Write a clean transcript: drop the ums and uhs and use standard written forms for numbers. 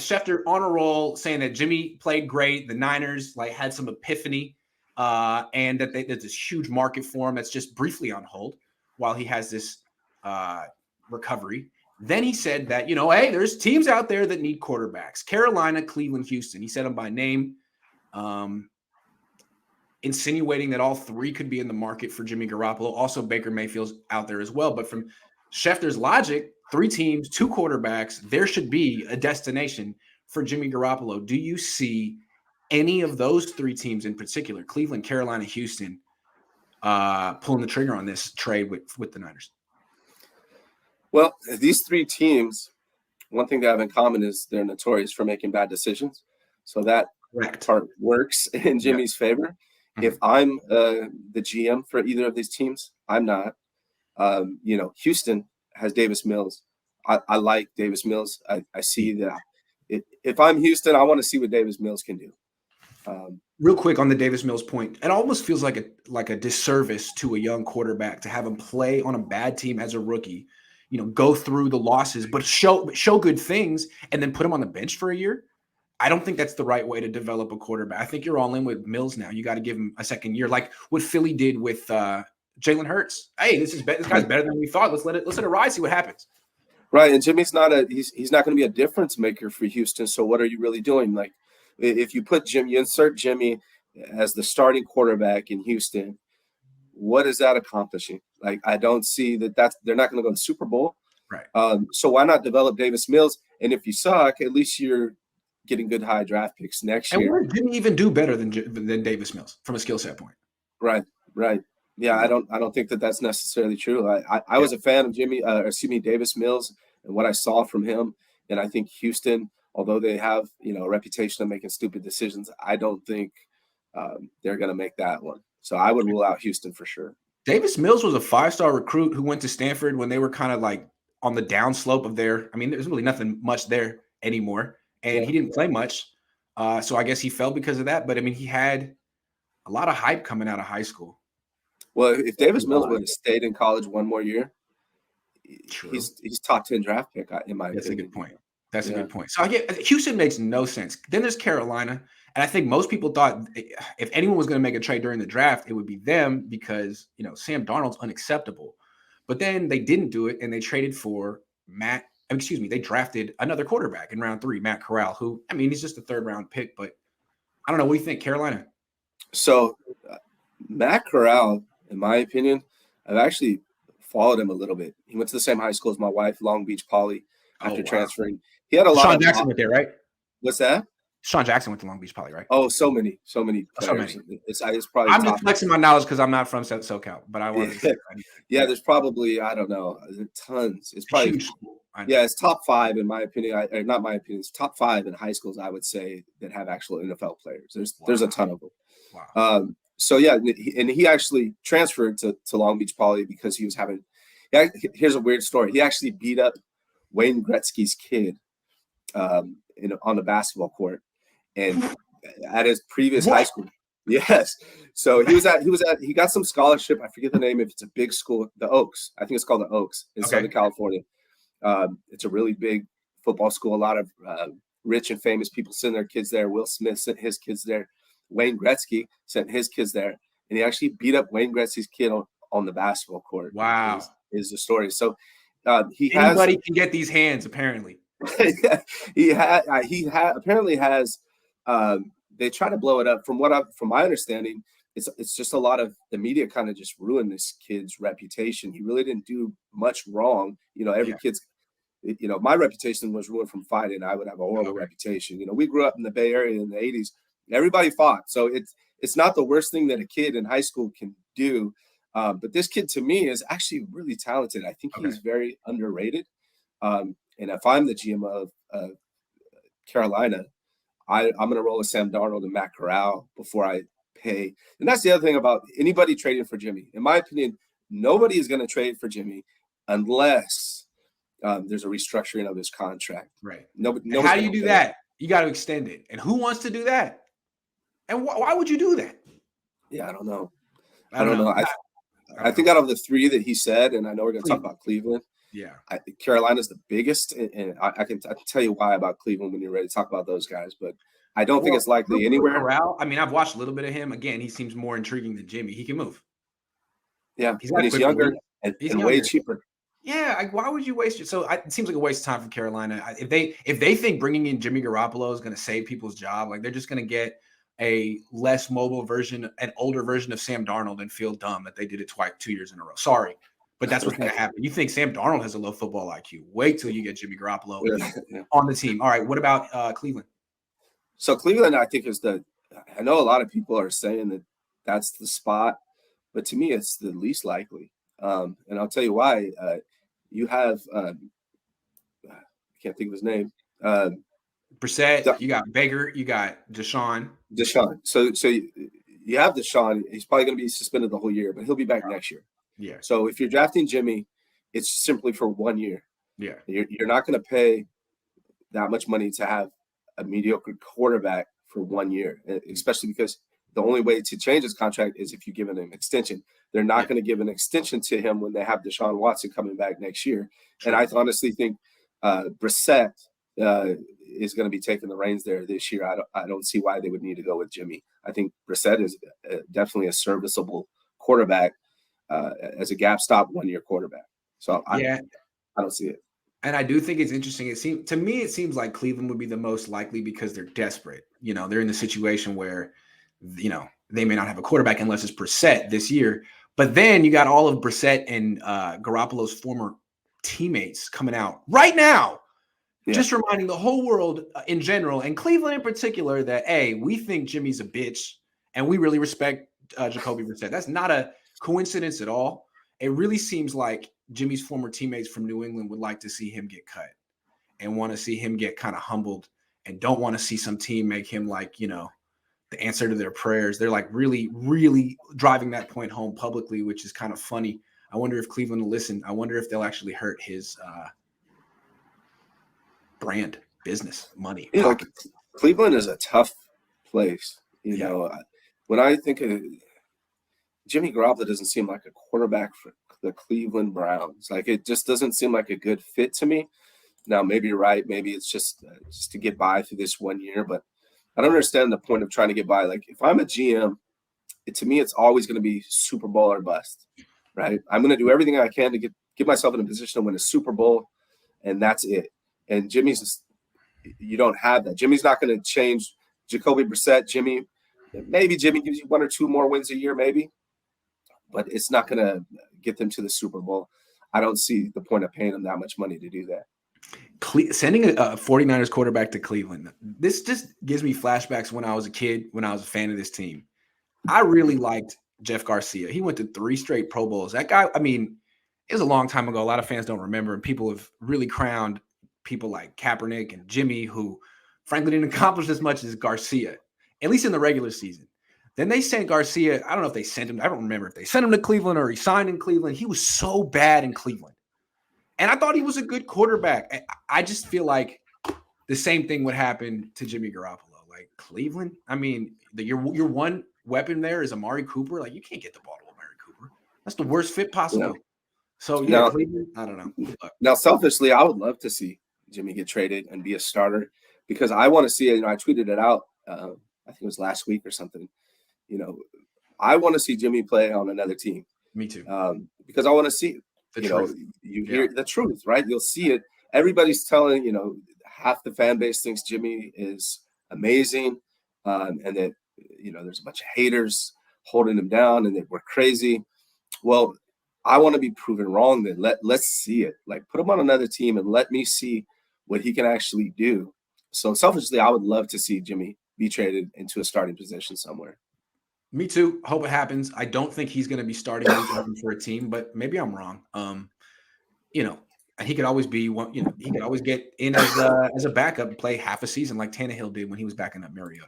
Schefter on a roll saying that Jimmy played great. The Niners like had some epiphany, and that there's this huge market for him that's just briefly on hold while he has this recovery. Then he said that, hey, there's teams out there that need quarterbacks. Carolina, Cleveland, Houston. He said them by name, insinuating that all three could be in the market for Jimmy Garoppolo. Also, Baker Mayfield's out there as well. But from Schefter's logic, 3 teams, 2 quarterbacks, there should be a destination for Jimmy Garoppolo. Do you see any of those 3 teams in particular, Cleveland, Carolina, Houston, pulling the trigger on this trade with the Niners? Well, these 3 teams, one thing they have in common is they're notorious for making bad decisions. So that part works in Jimmy's favor. Mm-hmm. If I'm the GM for either of these teams, I'm not. Houston has Davis Mills. I like Davis Mills. I see that. If I'm Houston, I want to see what Davis Mills can do. Real quick on the Davis Mills point, it almost feels like a disservice to a young quarterback to have him play on a bad team as a rookie, go through the losses, but show good things and then put him on the bench for a year. I don't think that's the right way to develop a quarterback. I think you're all in with Mills now. You got to give him a second year, like what Philly did with Jalen Hurts. Hey, this guy's better than we thought. Let's let it ride, see what happens. Right, and Jimmy's he's not going to be a difference maker for Houston. So what are you really doing? Like, if you insert Jimmy as the starting quarterback in Houston, what is that accomplishing? Like, I don't see they're not going to go to the Super Bowl. Right. So why not develop Davis Mills? And if you suck, at least you're getting good high draft picks next year. And what didn't even do better than Davis Mills from a skill set point? Right. Yeah, I don't think that's necessarily true. I was a fan of Davis Mills and what I saw from him. And I think Houston, although they have, a reputation of making stupid decisions, I don't think they're going to make that one. So I would rule out Houston for sure. Davis Mills was a 5-star recruit who went to Stanford when they were kind of like on the downslope of there's really nothing much there anymore. And he didn't play much. So I guess he fell because of that. But, he had a lot of hype coming out of high school. Well, if Davis Mills would have stayed in college one more year, he's top 10 draft pick, in my opinion. That's a good point. That's a good point. So Houston makes no sense. Then there's Carolina. And I think most people thought if anyone was going to make a trade during the draft, it would be them because, Sam Darnold's unacceptable. But then they didn't do it, and they traded for they drafted another quarterback in round 3, Matt Corral, who, he's just a 3rd-round pick. But I don't know. What do you think, Carolina? So Matt Corral, in my opinion, I've actually followed him a little bit. He went to the same high school as my wife, Long Beach Poly, after transferring. He had a lot Sean Jackson went there, right? What's that? Sean Jackson went to Long Beach Poly, right? Oh, so many players. It's probably I'm just flexing my knowledge because I'm not from SoCal, but I want to say there's probably, I don't know, tons. It's probably huge. It's top 5 in my opinion. Not my opinion. It's top 5 in high schools, I would say, that have actual NFL players. There's a ton of them. Wow. And he actually transferred to Long Beach Poly because he was having. Here's a weird story. He actually beat up Wayne Gretzky's kid on the basketball court, and at his previous high school. Yes. So he got some scholarship. I forget the name. If it's a big school, the Oaks. I think it's called the Oaks in Southern California. It's a really big football school. A lot of rich and famous people send their kids there. Will Smith sent his kids there. Wayne Gretzky sent his kids there, and he actually beat up Wayne Gretzky's kid on the basketball court. Wow, is the story. So anybody can get these hands, apparently. he apparently has. They try to blow it up. From my understanding, it's just a lot of the media kind of just ruined this kid's reputation. He really didn't do much wrong. My reputation was ruined from fighting. I would have a horrible reputation. We grew up in the Bay Area in the 80s. Everybody fought. So it's not the worst thing that a kid in high school can do. But this kid, to me, is actually really talented. I think he's very underrated. And if I'm the GM of Carolina, I'm going to roll with Sam Darnold and Matt Corral before I pay. And that's the other thing about anybody trading for Jimmy. In my opinion, nobody is going to trade for Jimmy unless there's a restructuring of his contract. Right. Nobody. How do you do that? You got to extend it. And who wants to do that? And why would you do that? Yeah, I don't know. I don't know. I think out of the 3 that he said, and I know we're going to talk about Cleveland, Yeah. Carolina's the biggest, and I can tell you why about Cleveland when you're ready to talk about those guys, but I don't think it's likely anywhere. Corral, I mean, I've watched a little bit of him. Again, he seems more intriguing than Jimmy. He can move. Yeah, he's younger and way cheaper. Yeah, why would you waste it? So it seems like a waste of time for Carolina. If they think bringing in Jimmy Garoppolo is going to save people's job, like they're just going to get a less mobile version, an older version of Sam Darnold and feel dumb that they did it 2 years in a row. Sorry, but that's what's going to happen. You think Sam Darnold has a low football IQ? Wait till you get Jimmy Garoppolo on the team. All right, what about Cleveland? So Cleveland, I think, I know a lot of people are saying that that's the spot, but to me, it's the least likely. And I'll tell you why. You have, I can't think of his name. Brissett, you got Baker, you got Deshaun. So you have Deshaun. He's probably going to be suspended the whole year, but he'll be back next year. Yeah. So if you're drafting Jimmy, it's simply for 1 year. Yeah. You're not going to pay that much money to have a mediocre quarterback for 1 year, especially because the only way to change his contract is if you give him an extension. They're not going to give an extension to him when they have Deshaun Watson coming back next year. And I honestly think Brissett is going to be taking the reins there this year. I don't see why they would need to go with Jimmy. I think Brissett is definitely a serviceable quarterback as a gap stop 1 year quarterback. So I don't see it. And I do think it's interesting. It seems like Cleveland would be the most likely because they're desperate. They're in the situation where, they may not have a quarterback unless it's Brissett this year. But then you got all of Brissett and Garoppolo's former teammates coming out right now, just reminding the whole world in general, and Cleveland in particular, that, hey, we think Jimmy's a bitch and we really respect Jacoby Brissett. That's not a coincidence at all. It really seems like Jimmy's former teammates from New England would like to see him get cut and want to see him get kind of humbled and don't want to see some team make him like, the answer to their prayers. They're like really, really driving that point home publicly, which is kind of funny. I wonder if Cleveland will listen. I wonder if they'll actually hurt his brand, business, money. Cleveland is a tough place. You know, when I think of Jimmy Garoppolo, doesn't seem like a quarterback for the Cleveland Browns. Like, it just doesn't seem like a good fit to me. Now, maybe you're right. Maybe it's just to get by through this 1 year, but I don't understand the point of trying to get by. Like, if I'm a GM, to me, it's always going to be Super Bowl or bust, right? I'm going to do everything I can to get myself in a position to win a Super Bowl, and that's it. And Jimmy's you don't have that. Jimmy's not going to change. Jacoby Brissett, maybe Jimmy gives you 1 or 2 more wins a year, maybe, but it's not going to get them to the Super Bowl. I don't see the point of paying them that much money to do that. Sending a 49ers quarterback to Cleveland, this just gives me flashbacks when I was a kid, when I was a fan of this team. I really liked Jeff Garcia. He went to 3 straight Pro Bowls. That guy, I mean, it was a long time ago. A lot of fans don't remember, and people have really crowned people like Kaepernick and Jimmy, who frankly didn't accomplish as much as Garcia, at least in the regular season. Then they sent Garcia. I don't know if they sent him. I don't remember if they sent him to Cleveland or he signed in Cleveland. He was so bad in Cleveland. And I thought he was a good quarterback. I just feel like the same thing would happen to Jimmy Garoppolo. Like, Cleveland, I mean, your one weapon there is Amari Cooper. Like, you can't get the ball to Amari Cooper. That's the worst fit possible. No. So, Cleveland, I don't know. Now, selfishly, I would love to see Jimmy get traded and be a starter because I want to see it. I tweeted it out, I think it was last week or something. I want to see Jimmy play on another team. Me too. Because I want to see you hear the truth, right? You'll see it. Everybody's telling, half the fan base thinks Jimmy is amazing, and that, there's a bunch of haters holding him down and that we're crazy. Well, I want to be proven wrong. Then let's see it. Like, put him on another team and let me see what he can actually do. So selfishly, I would love to see Jimmy be traded into a starting position somewhere. Me too. Hope it happens. I don't think he's going to be starting for a team, but maybe I'm wrong. He could always be one. He could always get in as a backup and play half a season like Tannehill did when he was backing up Mariota.